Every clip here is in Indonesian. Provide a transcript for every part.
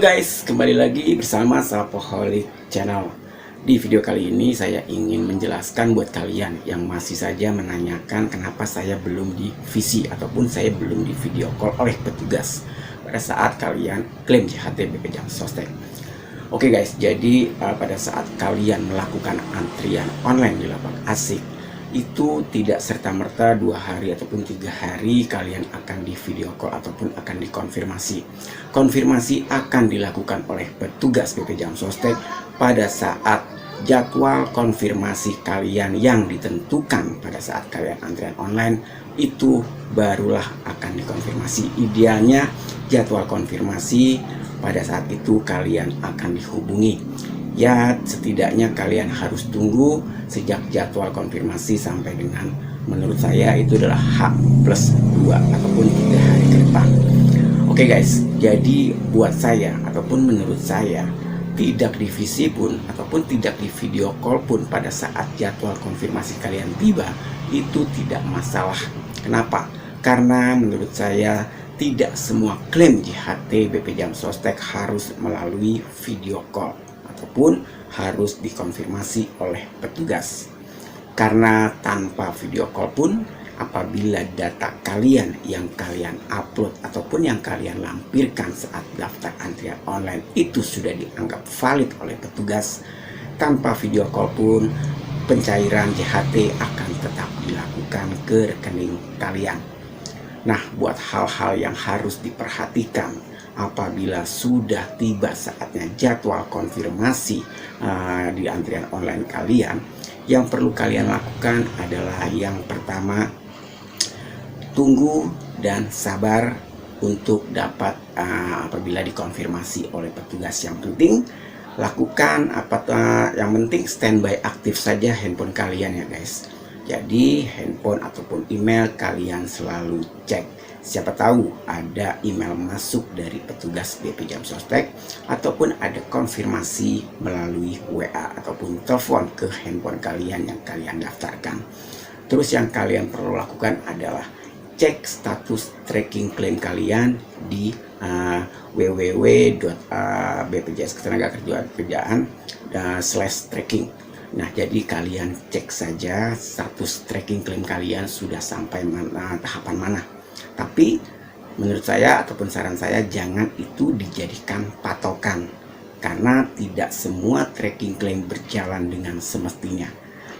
guys, kembali lagi bersama Shopaholic Channel. Di video kali ini saya ingin menjelaskan buat kalian yang masih saja menanyakan kenapa saya belum di VC ataupun saya belum di video call oleh petugas pada saat kalian klaim JHT BP Jam Sostek. Oke guys, jadi pada saat kalian melakukan antrian online di lapak asik, itu tidak serta-merta 2 hari ataupun 3 hari kalian akan di video call ataupun akan dikonfirmasi. Konfirmasi akan dilakukan oleh petugas BP Jam Sostek pada saat jadwal konfirmasi kalian yang ditentukan pada saat kalian antrian online itu barulah akan dikonfirmasi. Idealnya jadwal konfirmasi pada saat itu kalian akan dihubungi. Ya, setidaknya kalian harus tunggu sejak jadwal konfirmasi sampai dengan, menurut saya itu adalah H+2 ataupun 3 hari ke depan. Oke guys, jadi buat saya ataupun menurut saya tidak di VC pun ataupun tidak di video call pun pada saat jadwal konfirmasi kalian tiba itu tidak masalah. Kenapa? Karena menurut saya tidak semua klaim JHT BP Jam Sostek harus melalui video call ataupun harus dikonfirmasi oleh petugas. Karena tanpa video call pun, apabila data kalian yang kalian upload ataupun yang kalian lampirkan saat daftar antrian online itu sudah dianggap valid oleh petugas, tanpa video call pun pencairan JHT akan tetap dilakukan ke rekening kalian. Nah, buat hal-hal yang harus diperhatikan apabila sudah tiba saatnya jadwal konfirmasi di antrian online kalian, yang perlu kalian lakukan adalah yang pertama, tunggu dan sabar untuk dapat apabila dikonfirmasi oleh petugas. Yang penting lakukan yang penting standby aktif saja handphone kalian ya guys. Jadi handphone ataupun email kalian selalu cek. Siapa tahu ada email masuk dari petugas BP Jam Sostek ataupun ada konfirmasi melalui WA ataupun telepon ke handphone kalian yang kalian daftarkan. Terus yang kalian perlu lakukan adalah cek status tracking klaim kalian di www.bpjsketenagakerjaan/tracking. Nah, jadi kalian cek saja status tracking klaim kalian sudah sampai tahapan mana. Tapi menurut saya ataupun saran saya, jangan itu dijadikan patokan, karena tidak semua tracking klaim berjalan dengan semestinya.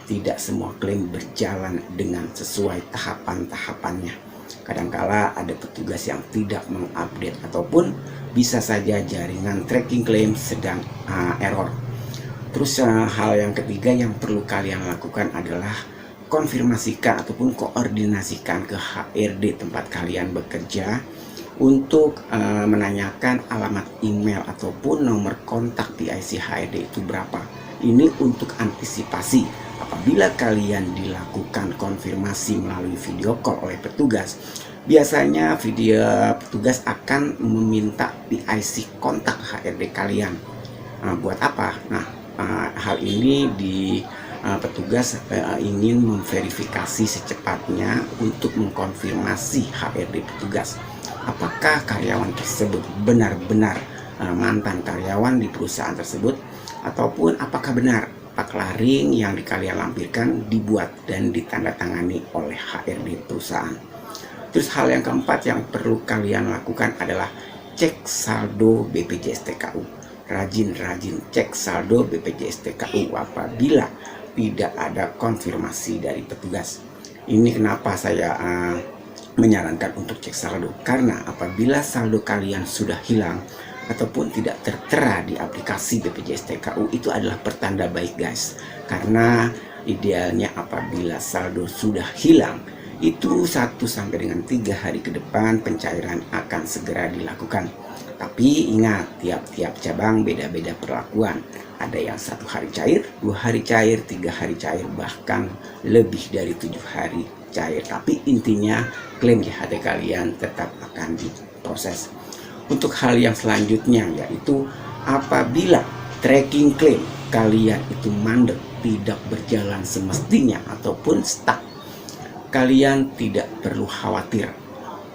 Tidak semua klaim berjalan dengan sesuai tahapan-tahapannya. Kadangkala ada petugas yang tidak mengupdate ataupun bisa saja jaringan tracking klaim sedang error. Terus hal yang ketiga yang perlu kalian lakukan adalah konfirmasikan ataupun koordinasikan ke HRD tempat kalian bekerja untuk menanyakan alamat email ataupun nomor kontak PIC HRD itu berapa. Ini untuk antisipasi apabila kalian dilakukan konfirmasi melalui video call oleh petugas. Biasanya petugas akan meminta PIC kontak HRD kalian. Buat apa? Nah, hal ini petugas ingin memverifikasi secepatnya untuk mengkonfirmasi HRD petugas apakah karyawan tersebut benar-benar mantan karyawan di perusahaan tersebut, ataupun apakah benar paklaring yang kalian lampirkan dibuat dan ditandatangani oleh HRD perusahaan. Terus hal yang keempat yang perlu kalian lakukan adalah cek saldo BPJS TKU. Rajin-rajin cek saldo BPJS TKU apabila tidak ada konfirmasi dari petugas. Ini kenapa saya menyarankan untuk cek saldo, karena apabila saldo kalian sudah hilang ataupun tidak tertera di aplikasi BPJS TKU, itu adalah pertanda baik guys. Karena idealnya apabila saldo sudah hilang, itu 1 sampai dengan 3 hari ke depan pencairan akan segera dilakukan. Tapi ingat, tiap-tiap cabang beda-beda perlakuan. Ada yang 1 hari cair, 2 hari cair, 3 hari cair, bahkan lebih dari 7 hari cair. Tapi intinya klaim JHT kalian tetap akan diproses. Untuk hal yang selanjutnya, yaitu apabila tracking klaim kalian itu mandek, tidak berjalan semestinya ataupun stuck, kalian tidak perlu khawatir.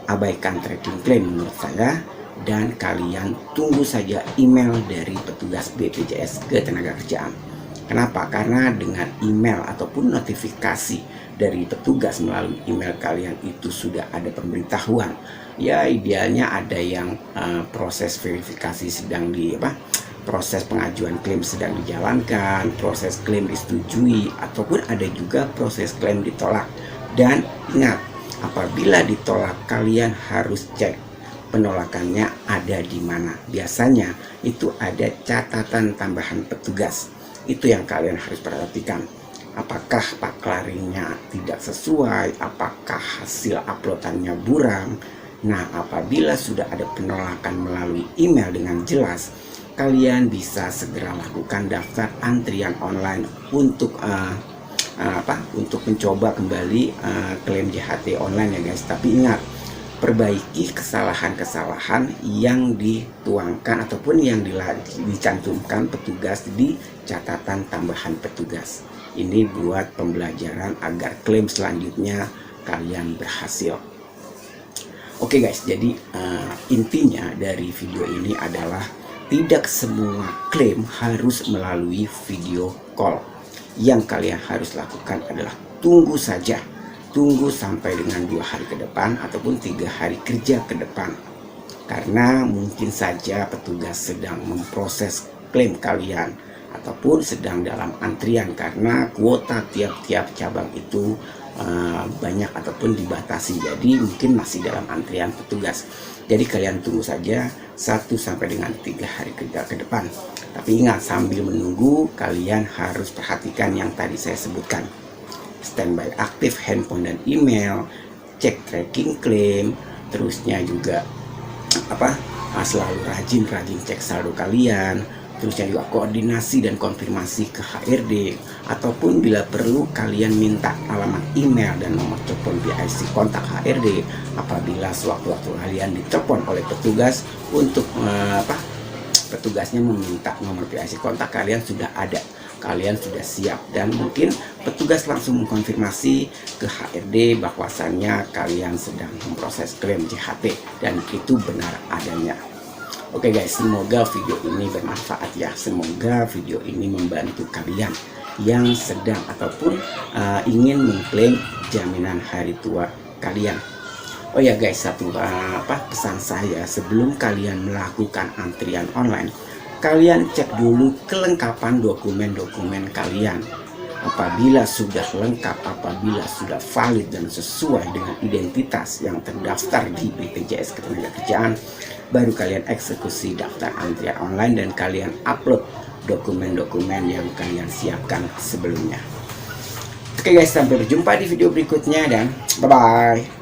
Abaikan tracking klaim menurut saya. dan kalian tunggu saja email dari petugas BPJS Ketenagakerjaan. Kenapa? Karena dengan email ataupun notifikasi dari petugas melalui email kalian itu sudah ada pemberitahuan. Ya idealnya ada yang proses verifikasi sedang proses pengajuan klaim sedang dijalankan, proses klaim disetujui, ataupun ada juga proses klaim ditolak. Dan ingat, apabila ditolak kalian harus cek penolakannya ada di mana. Biasanya itu ada catatan tambahan petugas. Itu yang kalian harus perhatikan. Apakah paklaringnya tidak sesuai, apakah hasil uploadannya buram. Nah, apabila sudah ada penolakan melalui email dengan jelas, kalian bisa segera lakukan daftar antrian online untuk untuk mencoba kembali klaim JHT online ya guys. Tapi ingat, perbaiki kesalahan-kesalahan yang dituangkan ataupun yang dicantumkan petugas di catatan tambahan petugas. Ini buat pembelajaran agar klaim selanjutnya kalian berhasil. Oke guys, jadi intinya dari video ini adalah tidak semua klaim harus melalui video call. Yang kalian harus lakukan adalah tunggu saja. Tunggu sampai dengan 2 hari ke depan ataupun 3 hari kerja ke depan, karena mungkin saja petugas sedang memproses klaim kalian ataupun sedang dalam antrian karena kuota tiap-tiap cabang itu banyak ataupun dibatasi, jadi mungkin masih dalam antrian petugas. Jadi kalian tunggu saja 1 sampai dengan 3 hari kerja ke depan. Tapi ingat, sambil menunggu kalian harus perhatikan yang tadi saya sebutkan. Standby aktif handphone dan email, cek tracking klaim, terusnya juga selalu rajin cek saldo kalian, terusnya juga koordinasi dan konfirmasi ke HRD, ataupun bila perlu kalian minta alamat email dan nomor telepon BIC kontak HRD apabila sewaktu-waktu kalian ditelepon oleh petugas untuk petugasnya meminta nomor BIC kontak, kalian sudah ada, kalian sudah siap, dan mungkin petugas langsung mengkonfirmasi ke HRD bahwasannya kalian sedang memproses klaim JHT dan itu benar adanya. Oke guys, semoga video ini bermanfaat ya. Semoga video ini membantu kalian yang sedang ataupun ingin mengklaim jaminan hari tua kalian. Oh ya guys, satu pesan saya, sebelum kalian melakukan antrian online, kalian cek dulu kelengkapan dokumen-dokumen kalian. Apabila sudah lengkap, apabila sudah valid dan sesuai dengan identitas yang terdaftar di BPJS Ketenagakerjaan, baru kalian eksekusi daftar antrian online dan kalian upload dokumen-dokumen yang kalian siapkan sebelumnya. Oke guys, sampai berjumpa di video berikutnya dan bye-bye.